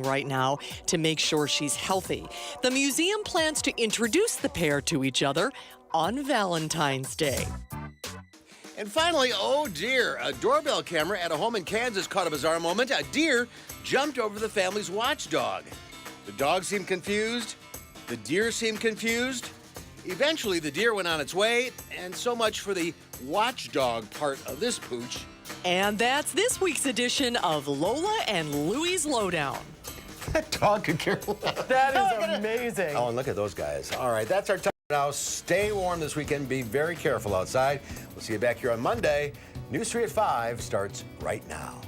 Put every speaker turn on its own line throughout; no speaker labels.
right now to make sure she's healthy. The museum plans to introduce the pair to each other on Valentine's Day.
And finally, oh dear, a doorbell camera at a home in Kansas caught a bizarre moment. A deer jumped over the family's watchdog. The dog seemed confused. The deer seemed confused. Eventually, the deer went on its way, and so much for the watchdog part of this pooch.
And that's this week's edition of Lola and Louie's Lowdown.
That dog could care less.
That is amazing.
Oh, and look at those guys. All right, that's our time now. Stay warm this weekend. Be very careful outside. We'll see you back here on Monday. News 3 at 5 starts right now.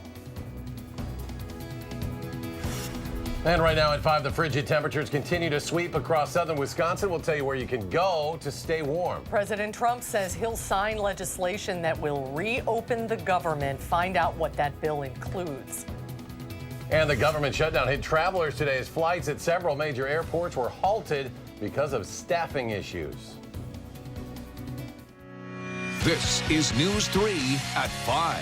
And right now at 5, the frigid temperatures continue to sweep across southern Wisconsin. We'll tell you where you can go to stay warm.
President Trump says he'll sign legislation that will reopen the government. Find out what that bill includes.
And the government shutdown hit travelers today as flights at several major airports were halted because of staffing issues.
This is News 3 at 5.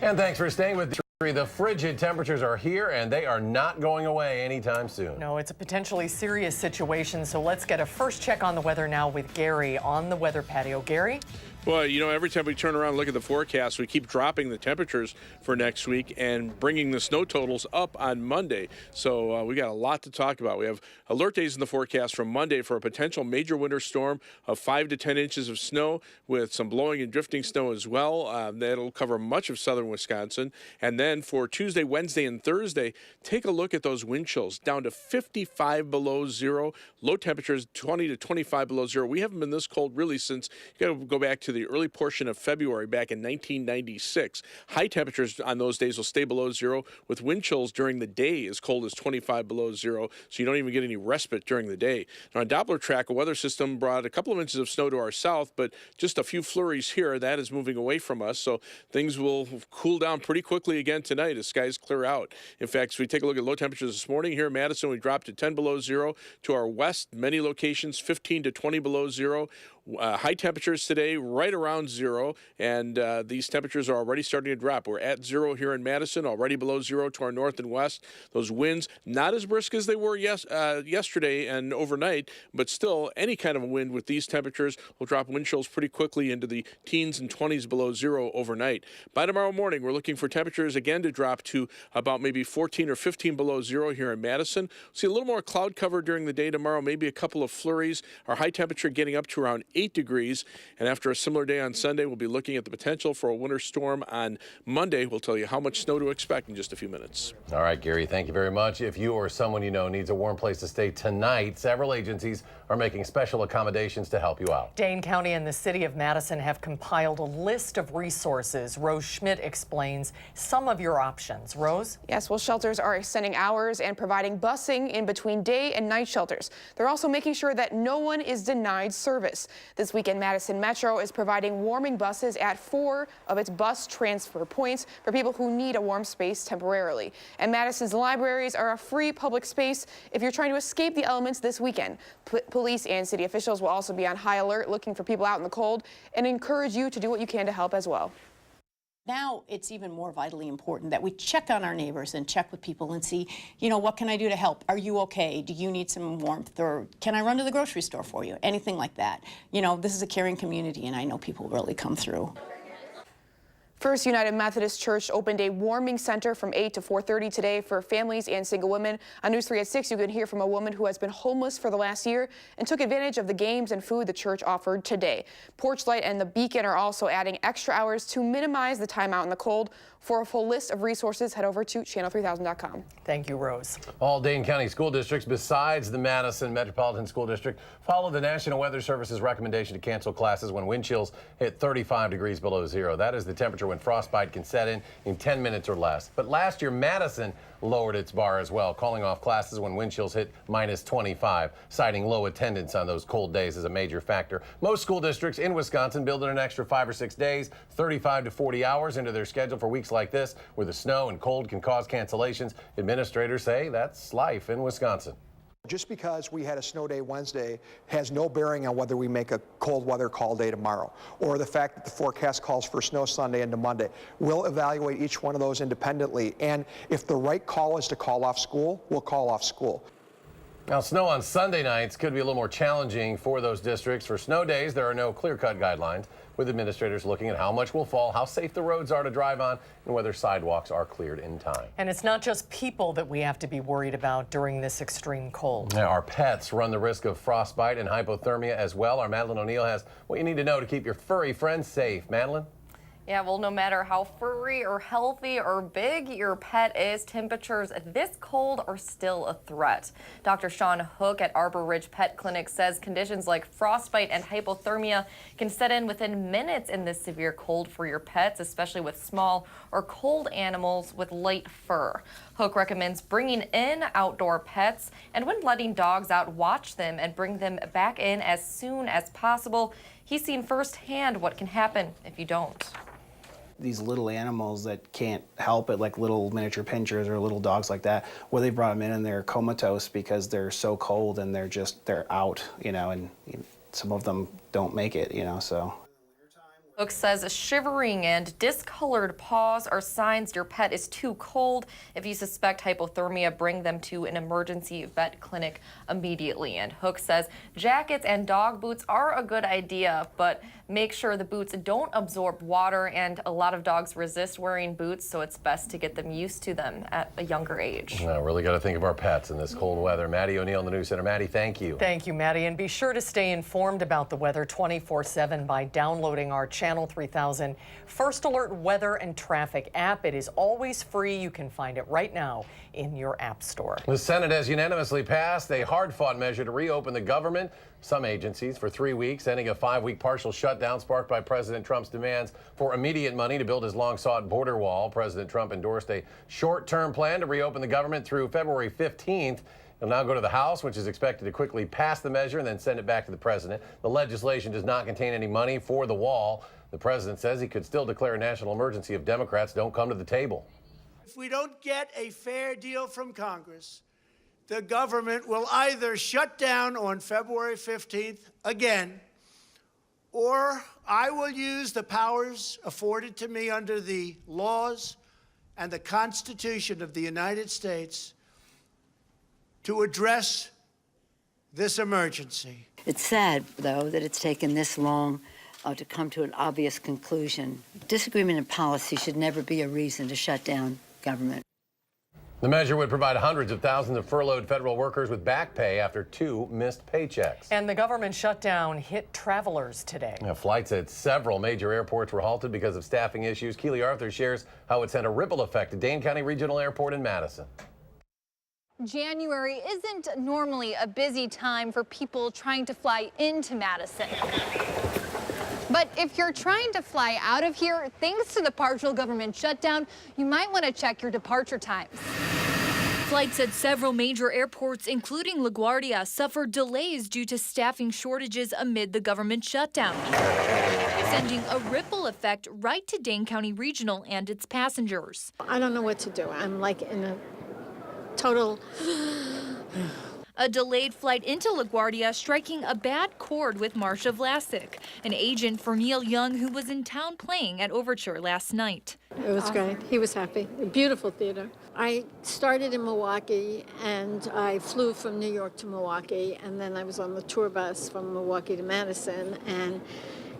And thanks for staying with me. The frigid temperatures are here, and they are not going away anytime soon.
No, it's a potentially serious situation, so let's get a first check on the weather now with Gary on the weather patio. Gary?
Well, you know, every time we turn around and look at the forecast, we keep dropping the temperatures for next week and bringing the snow totals up on Monday. So we got a lot to talk about. We have alert days in the forecast from Monday for a potential major winter storm of 5 to 10 inches of snow with some blowing and drifting snow as well. That'll cover much of southern Wisconsin. And then for Tuesday, Wednesday, and Thursday, take a look at those wind chills down to 55 below zero. Low temperatures 20 to 25 below zero. We haven't been this cold really since, you got to go back to the early portion of February back in 1996. High temperatures on those days will stay below zero with wind chills during the day as cold as 25 below zero, so you don't even get any respite during the day. Now, on Doppler track, a weather system brought a couple of inches of snow to our south, but just a few flurries here. That is moving away from us, so things will cool down pretty quickly again tonight as skies clear out. In fact, if we take a look at low temperatures this morning here in Madison, we dropped to 10 below zero. To our west, many locations 15 to 20 below zero. High temperatures today right around zero, and these temperatures are already starting to drop. We're at zero here in Madison, already below zero to our north and west. Those winds not as brisk as they were yesterday and overnight, but still any kind of a wind with these temperatures will drop wind chills pretty quickly into the teens and 20s below zero overnight. By tomorrow morning, we're looking for temperatures again to drop to about maybe 14 or 15 below zero here in Madison. See a little more cloud cover during the day tomorrow, maybe a couple of flurries. Our high temperature getting up to around 8 degrees, and after a similar day on Sunday, we'll be looking at the potential for a winter storm on Monday. We'll tell you how much snow to expect in just a few minutes.
All right, Gary, thank you very much. If you or someone you know needs a warm place to stay tonight, several agencies are making special accommodations to help you out.
Dane County and the city of Madison have compiled a list of resources. Rose Schmidt explains some of your options. Rose?
Yes, well, shelters are extending hours and providing busing in between day and night shelters. They're also making sure that no one is denied service. This weekend, Madison Metro is providing warming buses at 4 of its bus transfer points for people who need a warm space temporarily. And Madison's libraries are a free public space if you're trying to escape the elements this weekend. Police and city officials will also be on high alert looking for people out in the cold and encourage you to do what you can to help as well.
Now it's even more vitally important that we check on our neighbors and check with people and see, you know, what can I do to help? Are you okay? Do you need some warmth? Or can I run to the grocery store for you? Anything like that. You know, this is a caring community, and I know people really come through.
First United Methodist Church opened a warming center from 8 to 4:30 today for families and single women. On News 3 at 6, you can hear from a woman who has been homeless for the last year and took advantage of the games and food the church offered today. Porchlight and the Beacon are also adding extra hours to minimize the time out in the cold. For a full list of resources, head over to channel3000.com.
Thank you, Rose.
All Dane County school districts besides the Madison Metropolitan School District follow the National Weather Service's recommendation to cancel classes when wind chills hit 35 degrees below zero. That is the temperature when frostbite can set in 10 minutes or less. But last year, Madison lowered its bar as well, calling off classes when wind chills hit minus 25, citing low attendance on those cold days as a major factor. Most school districts in Wisconsin build in an extra 5 or 6 days, 35 to 40 hours into their schedule for weeks like this, where the snow and cold can cause cancellations. Administrators say that's life in Wisconsin.
Just because we had a snow day Wednesday has no bearing on whether we make a cold weather call day tomorrow, or the fact that the forecast calls for snow Sunday into Monday. We'll evaluate each one of those independently, and if the right call is to call off school, we'll call off school.
Now, snow on Sunday nights could be a little more challenging for those districts. For snow days, there are no clear-cut guidelines, with administrators looking at how much will fall, how safe the roads are to drive on, and whether sidewalks are cleared in time.
And it's not just people that we have to be worried about during this extreme cold.
Now, our pets run the risk of frostbite and hypothermia as well. Our Madeline O'Neill has what you need to know to keep your furry friends safe. Madeline?
Yeah, well, no matter how furry or healthy or big your pet is, temperatures this cold are still a threat. Dr. Sean Hook at Arbor Ridge Pet Clinic says conditions like frostbite and hypothermia can set in within minutes in this severe cold for your pets, especially with small or cold animals with light fur. Hook recommends bringing in outdoor pets, and when letting dogs out, watch them and bring them back in as soon as possible. He's seen firsthand what can happen if you don't.
These little animals that can't help it, like little miniature pinchers or little dogs like that, where they brought them in and they're comatose because they're so cold and they're out, you know, and some of them don't make it, you know, so.
Hook says shivering and discolored paws are signs your pet is too cold. If you suspect hypothermia, bring them to an emergency vet clinic immediately. And Hook says jackets and dog boots are a good idea, but make sure the boots don't absorb water, and a lot of dogs resist wearing boots, so it's best to get them used to them at a younger age.
Well, really got to think of our pets in this cold weather. Maddie O'Neill in the News Center. Maddie, thank you.
Thank you, Maddie. And be sure to stay informed about the weather 24/7 by downloading our Channel 3000 First Alert Weather and Traffic app. It is always free. You can find it right now in your app store.
The Senate has unanimously passed a hard-fought measure to reopen the government, some agencies, for 3 weeks, ending a 5-week partial shutdown sparked by President Trump's demands for immediate money to build his long-sought border wall. President Trump endorsed a short-term plan to reopen the government through February 15th. It'll now go to the House, which is expected to quickly pass the measure and then send it back to the president. The legislation does not contain any money for the wall. The president says he could still declare a national emergency if Democrats don't come to the table.
If we don't get a fair deal from Congress, the government will either shut down on February 15th again, or I will use the powers afforded to me under the laws and the Constitution of the United States to address this emergency.
It's sad, though, that it's taken this long to come to an obvious conclusion. Disagreement in policy should never be a reason to shut down government.
The measure would provide hundreds of thousands of furloughed federal workers with back pay after 2 missed paychecks.
And the government shutdown hit travelers today.
Flights at several major airports were halted because of staffing issues. Keely Arthur shares how it sent a ripple effect to Dane County Regional Airport in Madison.
January isn't normally a busy time for people trying to fly into Madison. But if you're trying to fly out of here, thanks to the partial government shutdown, you might want to check your departure times.
Flights at several major airports, including LaGuardia, suffered delays due to staffing shortages amid the government shutdown, sending a ripple effect right to Dane County Regional and its passengers.
I don't know what to do. I'm like in a total...
A delayed flight into LaGuardia striking a bad chord with Marcia Vlasic, an agent for Neil Young who was in town playing at Overture last night.
It was great. He was happy. A beautiful theater. I started in Milwaukee, and I flew from New York to Milwaukee, and then I was on the tour bus from Milwaukee to Madison, and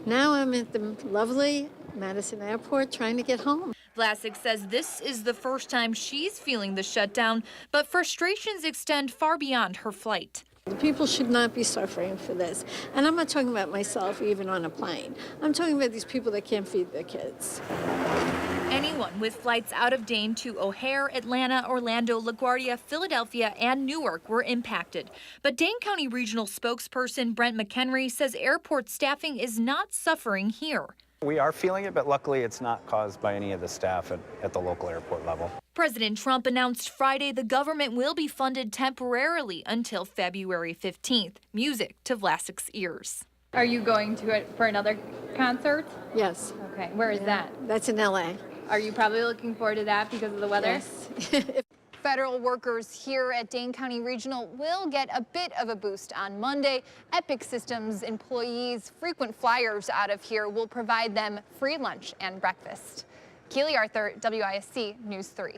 now I'm at the lovely Madison Airport trying to get home.
Vlasic says this is the first time she's feeling the shutdown, but frustrations extend far beyond her flight.
People should not be suffering for this. And I'm not talking about myself even on a plane. I'm talking about these people that can't feed their kids.
Anyone with flights out of Dane to O'Hare, Atlanta, Orlando, LaGuardia, Philadelphia, and Newark were impacted. But Dane County Regional spokesperson Brent McHenry says airport staffing is not suffering here.
We are feeling it, but luckily it's not caused by any of the staff at the local airport level.
President Trump announced Friday the government will be funded temporarily until February 15th. Music to Vlasic's ears.
Are you going to it for another concert?
Yes.
Okay, where is that?
That's in L.A.
Are you probably looking forward to that because of the weather?
Yes.
Federal workers here at Dane County Regional will get a bit of a boost on Monday. Epic Systems employees, frequent flyers out of here, will provide them free lunch and breakfast. Keely Arthur, WISC News 3.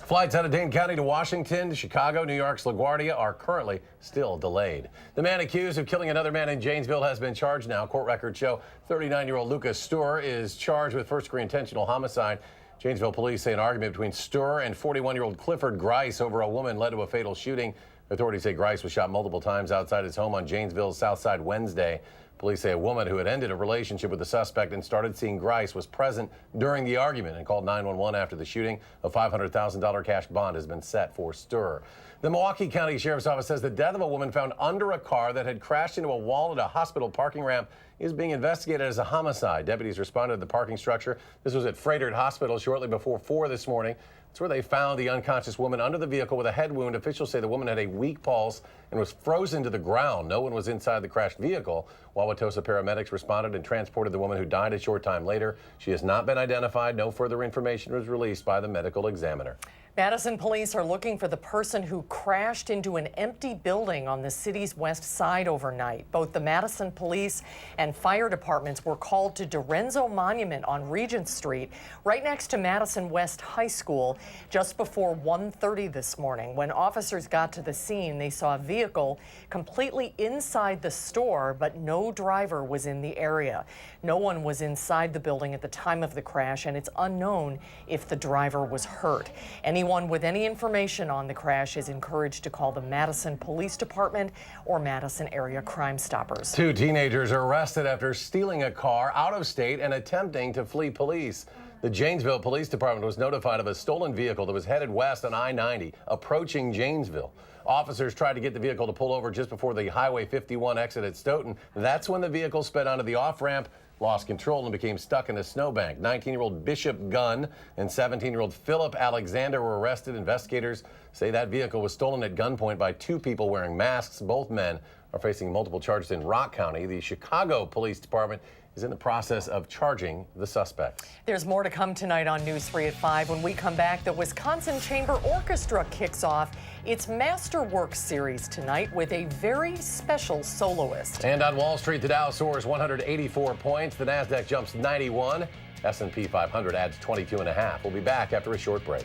Flights out of Dane County to Washington, to Chicago, New York's LaGuardia are currently still delayed. The man accused of killing another man in Janesville has been charged now. Court records show 39-year-old Lucas Stur is charged with first-degree intentional homicide. Janesville police say an argument between Stur and 41-year-old Clifford Grice over a woman led to a fatal shooting. Authorities say Grice was shot multiple times outside his home on Janesville's South Side Wednesday. Police say a woman who had ended a relationship with the suspect and started seeing Grice was present during the argument and called 911 after the shooting. A $500,000 cash bond has been set for Stur. The Milwaukee County Sheriff's Office says the death of a woman found under a car that had crashed into a wall at a hospital parking ramp is being investigated as a homicide. Deputies responded to the parking structure. This was at Frederick Hospital shortly before 4 this morning. It's where they found the unconscious woman under the vehicle with a head wound. Officials say the woman had a weak pulse and was frozen to the ground. No one was inside the crashed vehicle. Wauwatosa paramedics responded and transported the woman, who died a short time later. She has not been identified. No further information was released by the medical examiner.
Madison police are looking for the person who crashed into an empty building on the city's west side overnight. Both the Madison police and fire departments were called to Dorenzo Monument on Regent Street, right next to Madison West High School, just before 1:30 this morning. When officers got to the scene, they saw a vehicle completely inside the store, but no driver was in the area. No one was inside the building at the time of the crash, and it's unknown if the driver was hurt. Anyone with any information on the crash is encouraged to call the Madison Police Department or Madison Area Crime Stoppers.
2 teenagers are arrested after stealing a car out of state and attempting to flee police. The Janesville Police Department was notified of a stolen vehicle that was headed west on I-90, approaching Janesville. Officers tried to get the vehicle to pull over just before the Highway 51 exit at Stoughton. That's when the vehicle sped onto the off-ramp, lost control, and became stuck in a snowbank. 19-year-old Bishop Gunn and 17-year-old Philip Alexander were arrested. Investigators say that vehicle was stolen at gunpoint by 2 people wearing masks. Both men are facing multiple charges in Rock County. The Chicago Police Department is in the process of charging the suspects.
There's more to come tonight on News 3 at 5. When we come back, the Wisconsin Chamber Orchestra kicks off its Masterworks series tonight with a very special soloist.
And on Wall Street, the Dow soars 184 points. The Nasdaq jumps 91. S&P 500 adds 22.5. We'll be back after a short break.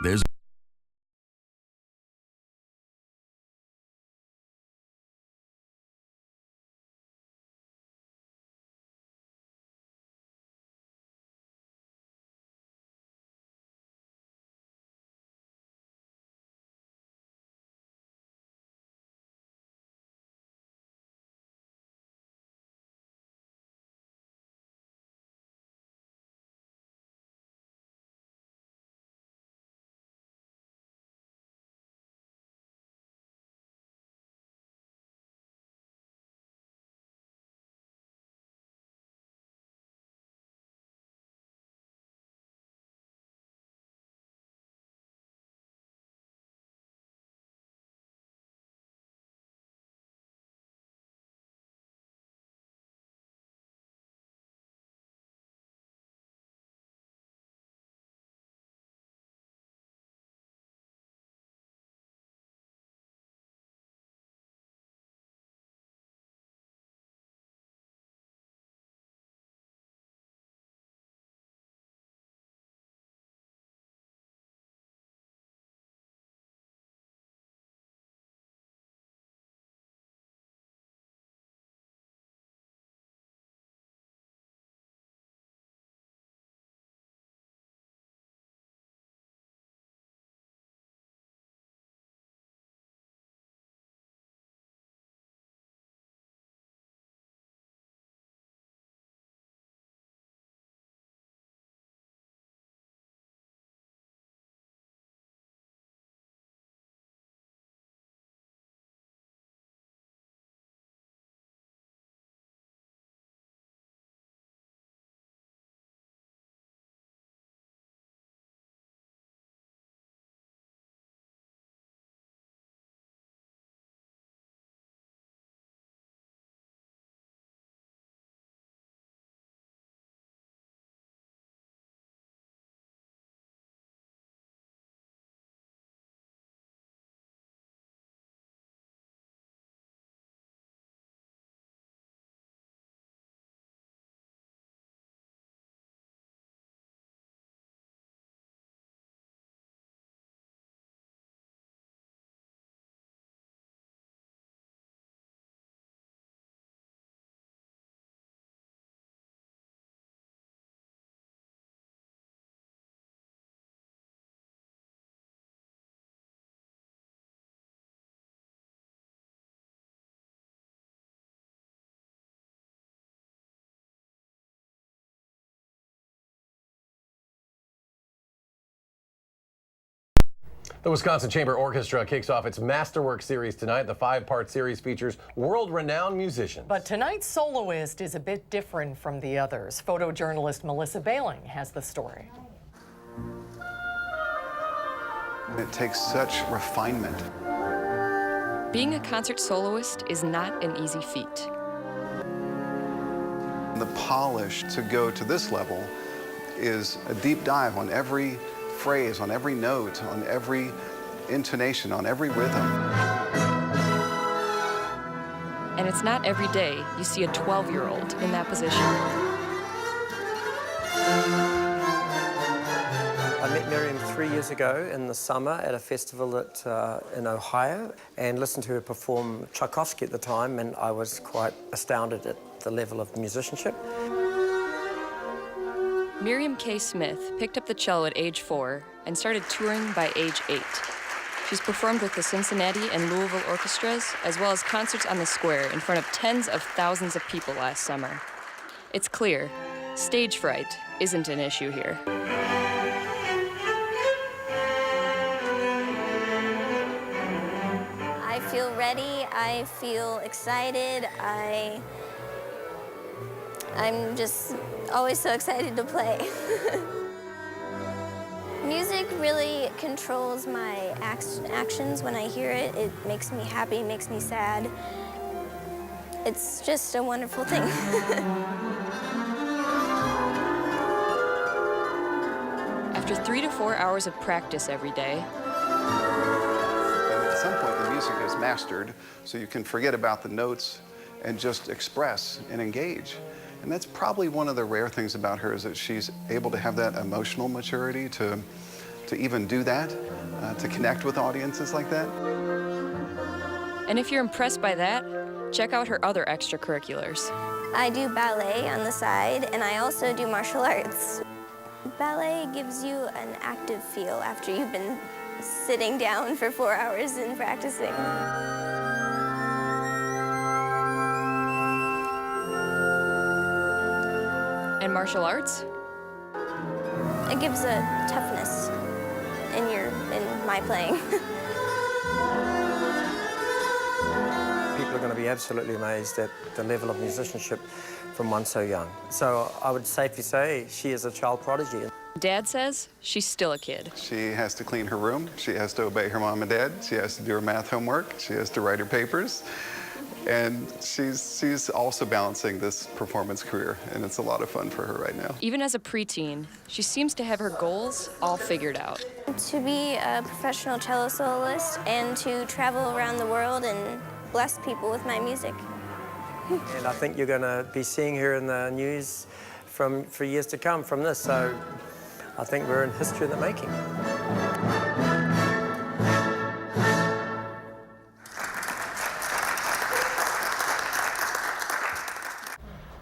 There's
The Wisconsin Chamber Orchestra kicks off its Masterwork series tonight. The 5-part series features world-renowned musicians.
But tonight's soloist is a bit different from the others. Photojournalist Melissa Bailing has the story.
It takes such refinement.
Being a concert soloist is not an easy feat.
The polish to go to this level is a deep dive on every phrase, on every note, on every intonation, on every rhythm.
And it's not every day you see a 12-year-old in that position.
I met Miriam 3 years ago in the summer at a festival in Ohio and listened to her perform Tchaikovsky at the time, and I was quite astounded at the level of musicianship.
Miriam K. Smith picked up the cello at age 4 and started touring by age 8. She's performed with the Cincinnati and Louisville orchestras, as well as concerts on the square in front of tens of thousands of people last summer. It's clear, stage fright isn't an issue here.
I feel ready, I feel excited, I'm just always so excited to play. Music really controls my actions when I hear it. It makes me happy, makes me sad. It's just a wonderful thing.
After 3 to 4 hours of practice every day,
And at some point, the music is mastered, so you can forget about the notes and just express and engage. And that's probably one of the rare things about her, is that she's able to have that emotional maturity to even do that, to connect with audiences like that.
and if you're impressed by that, check out her other extracurriculars.
I do ballet on the side, and I also do martial arts. Ballet gives you an active feel after you've been sitting down for 4 hours and practicing.
And martial arts?
It gives a toughness in my playing.
People are going to be absolutely amazed at the level of musicianship from one so young. So I would safely say she is a child prodigy.
Dad says she's still a kid.
She has to clean her room. She has to obey her mom and dad. She has to do her math homework. She has to write her papers. And she's also balancing this performance career, and it's a lot of fun for her right now.
Even as a preteen, she seems to have her goals all figured out.
To be a professional cello soloist and to travel around the world and bless people with my music.
And I think you're going to be seeing her in the news for years to come from this, so I think we're in history in the making.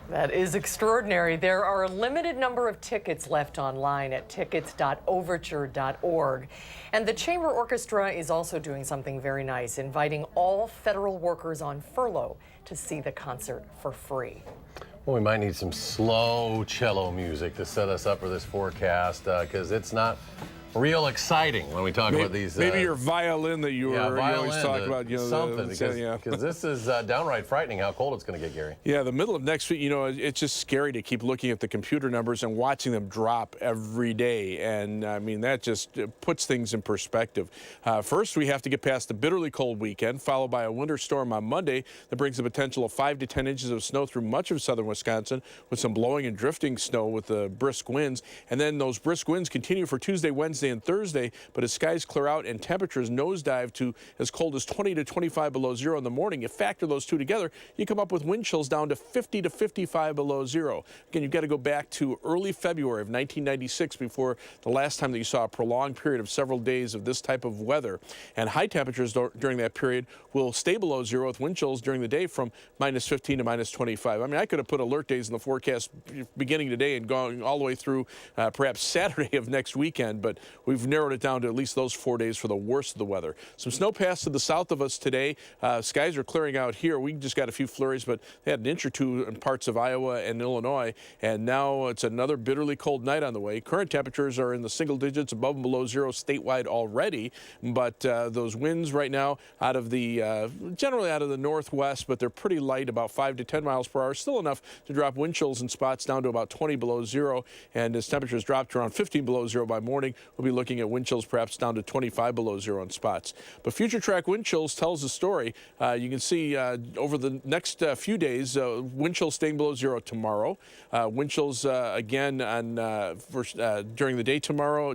That is extraordinary. There are a limited number of tickets left online at tickets.overture.org. And the Chamber Orchestra is also doing something very nice, inviting all federal workers on furlough to see the concert for free.
Well, we might need some slow cello music to set us up for this forecast, because it's not real exciting when we talk about these.
Maybe your violin that you always talk about. You know,
something, because this is downright frightening how cold it's going to get, Gary.
Yeah, the middle of next week, you know, it's just scary to keep looking at the computer numbers and watching them drop every day. And, I mean, that just puts things in perspective. First, we have to get past the bitterly cold weekend, followed by a winter storm on Monday that brings the potential of 5 to 10 inches of snow through much of southern Wisconsin, with some blowing and drifting snow with the brisk winds. And then those brisk winds continue for Tuesday, Wednesday, and Thursday, but as skies clear out and temperatures nosedive to as cold as 20 to 25 below zero in the morning, you factor those two together, you come up with wind chills down to 50 to 55 below zero. Again, you've got to go back to early February of 1996 before the last time that you saw a prolonged period of several days of this type of weather. And high temperatures during that period will stay below zero, with wind chills during the day from minus 15 to minus 25. I mean, I could have put alert days in the forecast beginning today and going all the way through perhaps Saturday of next weekend, but we've narrowed it down to at least those 4 days for the worst of the weather. Some snow passed to the south of us today. Skies are clearing out here. We just got a few flurries, but they had an inch or two in parts of Iowa and Illinois, and now it's another bitterly cold night on the way. Current temperatures are in the single digits, above and below zero statewide already, but those winds right now out of the generally out of the northwest, but they're pretty light, about 5 to 10 miles per hour, still enough to drop wind chills in spots down to about 20 below zero. And as temperatures drop to around 15 below zero by morning, we'll be looking at wind chills perhaps down to 25 below zero in spots. But future track wind chills tells the story. You can see over the next few days, wind chills staying below zero tomorrow. Wind chills again on during the day tomorrow.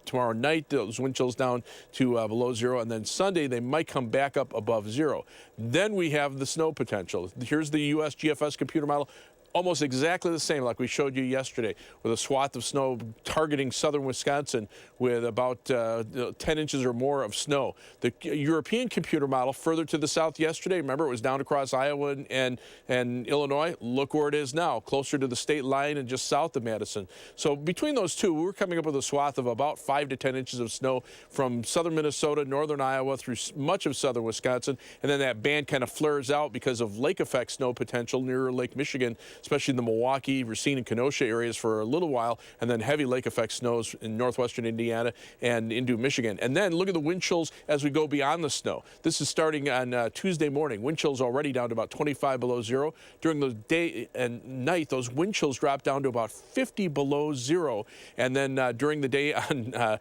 Tomorrow night, those wind chills down to below zero, and then Sunday they might come back up above zero. Then we have the snow potential. Here's the U.S. GFS computer model. Almost exactly the same like we showed you yesterday, with a swath of snow targeting southern Wisconsin with about 10 inches or more of snow. The European computer model further to the south yesterday, remember it was down across Iowa and Illinois. Look where it is now, closer to the state line and just south of Madison. So between those two, we're coming up with a swath of about 5 to 10 inches of snow from southern Minnesota, northern Iowa through much of southern Wisconsin, and then that band kind of flares out because of lake effect snow potential near Lake Michigan, especially in the Milwaukee, Racine, and Kenosha areas for a little while, and then heavy lake effect snows in northwestern Indiana and into Michigan. And then look at the wind chills as we go beyond the snow. This is starting on Tuesday morning. Wind chills already down to about 25 below zero. During the day and night, those wind chills drop down to about 50 below zero. And then during the day on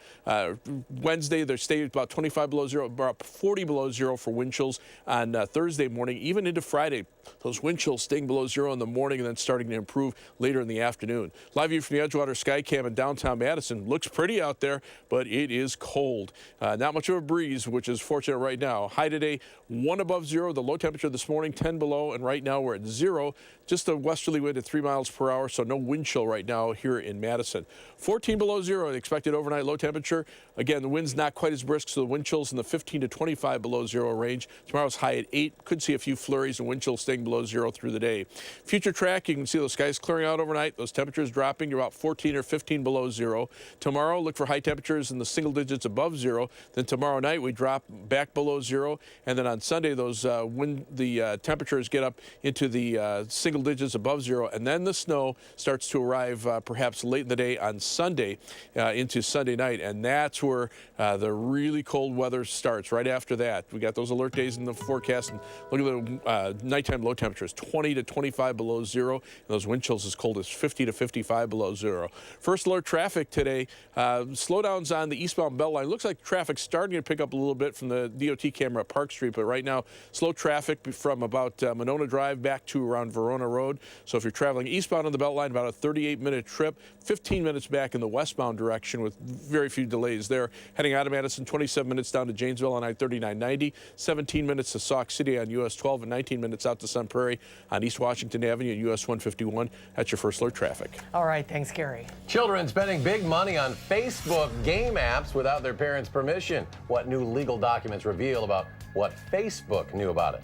Wednesday, they stay about 25 below zero, about 40 below zero for wind chills on Thursday morning, even into Friday. Those wind chills staying below zero in the morning and then starting to improve later in the afternoon. Live view from the Edgewater Skycam in downtown Madison. Looks pretty out there, but it is cold. Not much of a breeze, which is fortunate right now. High today, 1 above zero. The low temperature this morning, 10 below, and right now we're at 0. Just a westerly wind at 3 miles per hour, so no wind chill right now here in Madison. 14 below zero, the expected overnight low temperature. Again, the wind's not quite as brisk, so the wind chills in the 15 to 25 below zero range. Tomorrow's high at 8. Could see a few flurries and wind chills staying below zero through the day. Future track, you can see those skies clearing out overnight. Those temperatures dropping to about 14 or 15 below zero. Tomorrow, look for high temperatures in the single digits above zero. Then tomorrow night, we drop back below zero. And then on Sunday, those temperatures get up into the single digits above zero. And then the snow starts to arrive perhaps late in the day on Sunday into Sunday night. And that's where the really cold weather starts right after that. We got those alert days in the forecast. And look at the nighttime low temperatures, 20 to 25 below zero. And those wind chills as cold as 50 to 55 below zero. First alert traffic today. Slowdowns on the eastbound Beltline. Looks like traffic's starting to pick up a little bit from the DOT camera at Park Street, but right now slow traffic from about Monona Drive back to around Verona Road. So if you're traveling eastbound on the Beltline, about a 38-minute trip, 15 minutes back in the westbound direction with very few delays there. Heading out of Madison, 27 minutes down to Janesville on I-3990, 17 minutes to Sauk City on US 12, and 19 minutes out to Sun Prairie on East Washington Avenue and US 151. That's your first alert traffic.
All right, thanks, Gary.
Children spending big money on Facebook game apps without their parents' permission. What new legal documents reveal about what Facebook knew about it?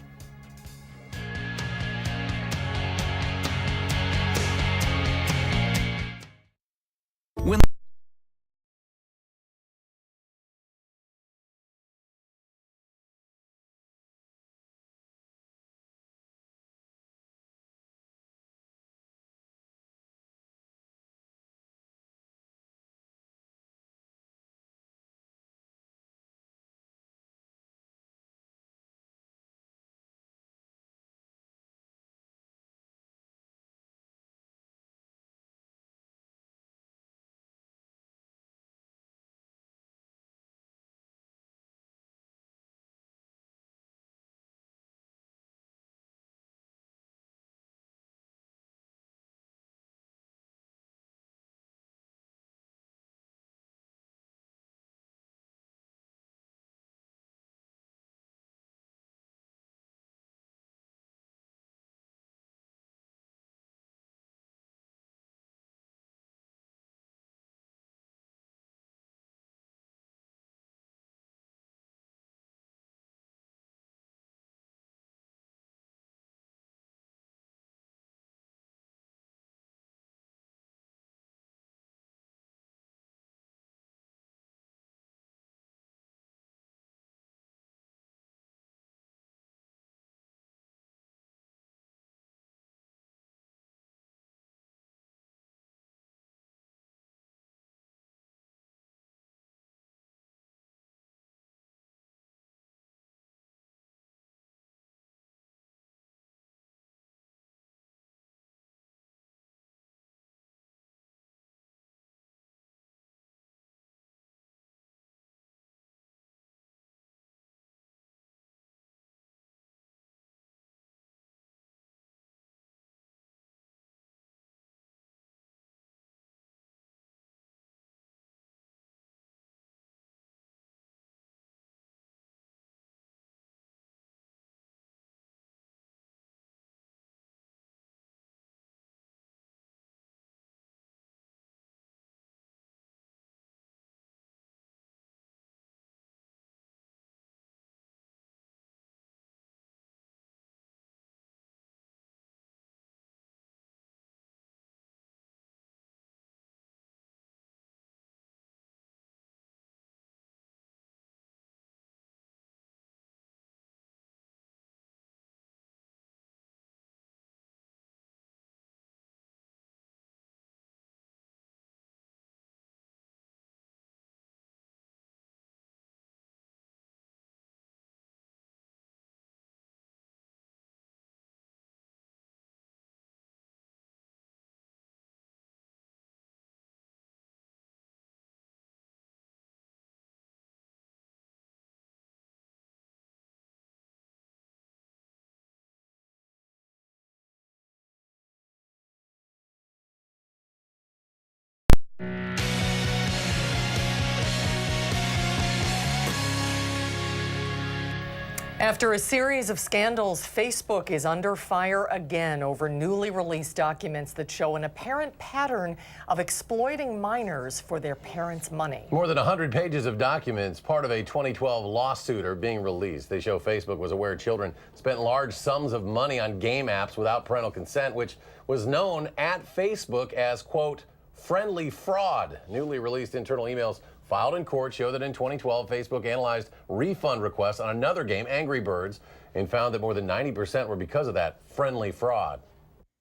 After a series of scandals, Facebook is under fire again over newly released documents that show an apparent pattern of exploiting minors for their parents' money.
More than 100 pages of documents, part of a 2012 lawsuit, are being released. They show Facebook was aware children spent large sums of money on game apps without parental consent, which was known at Facebook as, quote, friendly fraud. Newly released internal emails filed in court show that in 2012, Facebook analyzed refund requests on another game, Angry Birds, and found that more than 90% were because of that friendly fraud.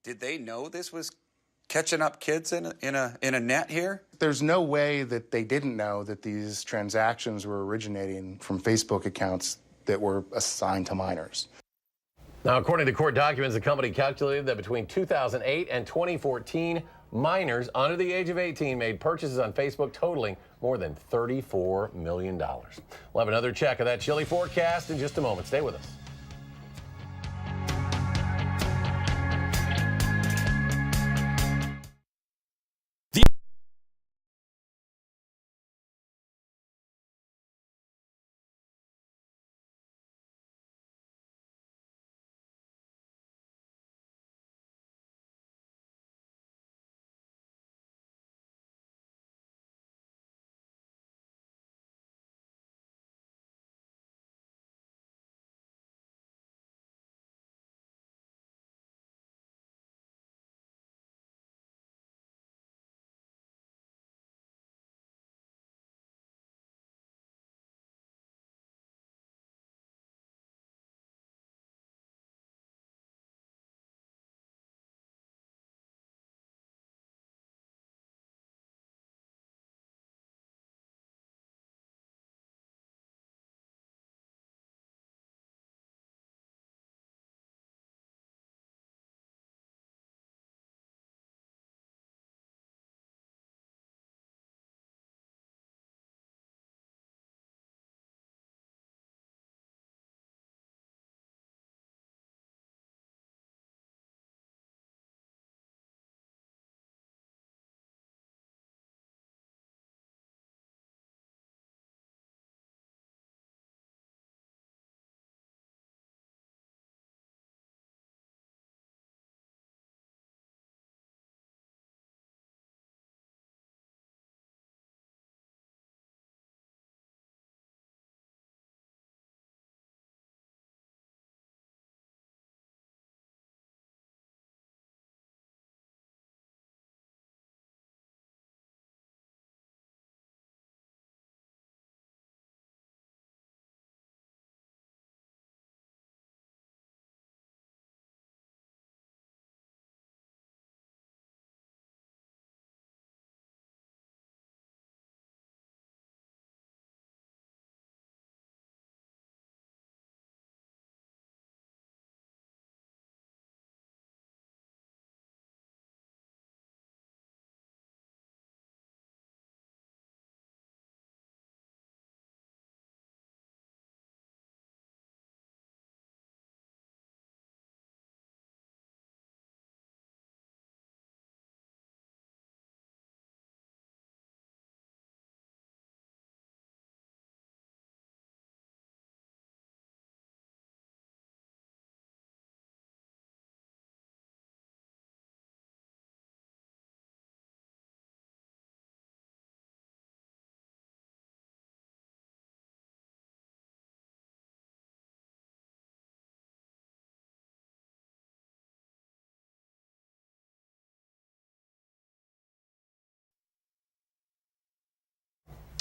Did they know this was catching up kids in a net here?
There's no way that they didn't know that these transactions were originating from Facebook accounts that were assigned to minors.
Now, according to court documents, the company calculated that between 2008 and 2014, minors under the age of 18 made purchases on Facebook totaling more than $34 million. We'll have another check of that chilly forecast in just a moment. Stay with us.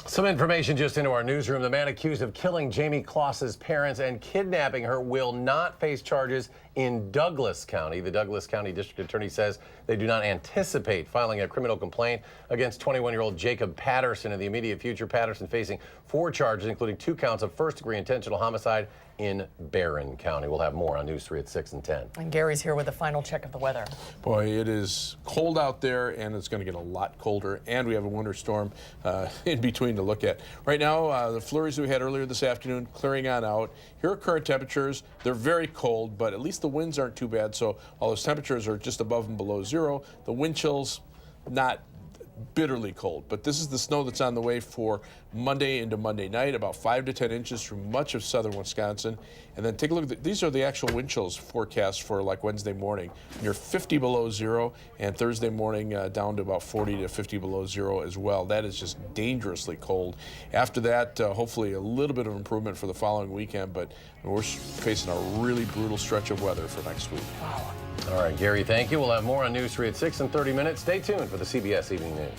Some information just into our newsroom. The man accused of killing Jamie Kloss's parents and kidnapping her will not face charges in Douglas County. The Douglas County District Attorney says they do not anticipate filing a criminal complaint against 21-year-old Jacob Patterson in the immediate future. Patterson facing 4 charges, including 2 counts of first-degree intentional homicide in Barron County. We'll have more on News 3 at 6 and 10.
And Gary's here with a final check of the weather.
Boy, it is cold out there, and it's going to get a lot colder, and we have a winter storm in between to look at. Right now, the flurries we had earlier this afternoon clearing on out. Here are current temperatures. They're very cold, but at least the winds aren't too bad, so all those temperatures are just above and below zero. The wind chills not bitterly cold. But this is the snow that's on the way for Monday into Monday night, about 5 to 10 inches through much of southern Wisconsin. And then take a look at these are the actual wind chills forecast for like Wednesday morning, near 50 below zero, and Thursday morning down to about 40 to 50 below zero as well. That is just dangerously cold. After that, hopefully a little bit of improvement for the following weekend, but we're facing a really brutal stretch of weather for next week.
All right, Gary, thank you. We'll have more on News 3 at 6 in 30 minutes. Stay tuned for the CBS Evening News.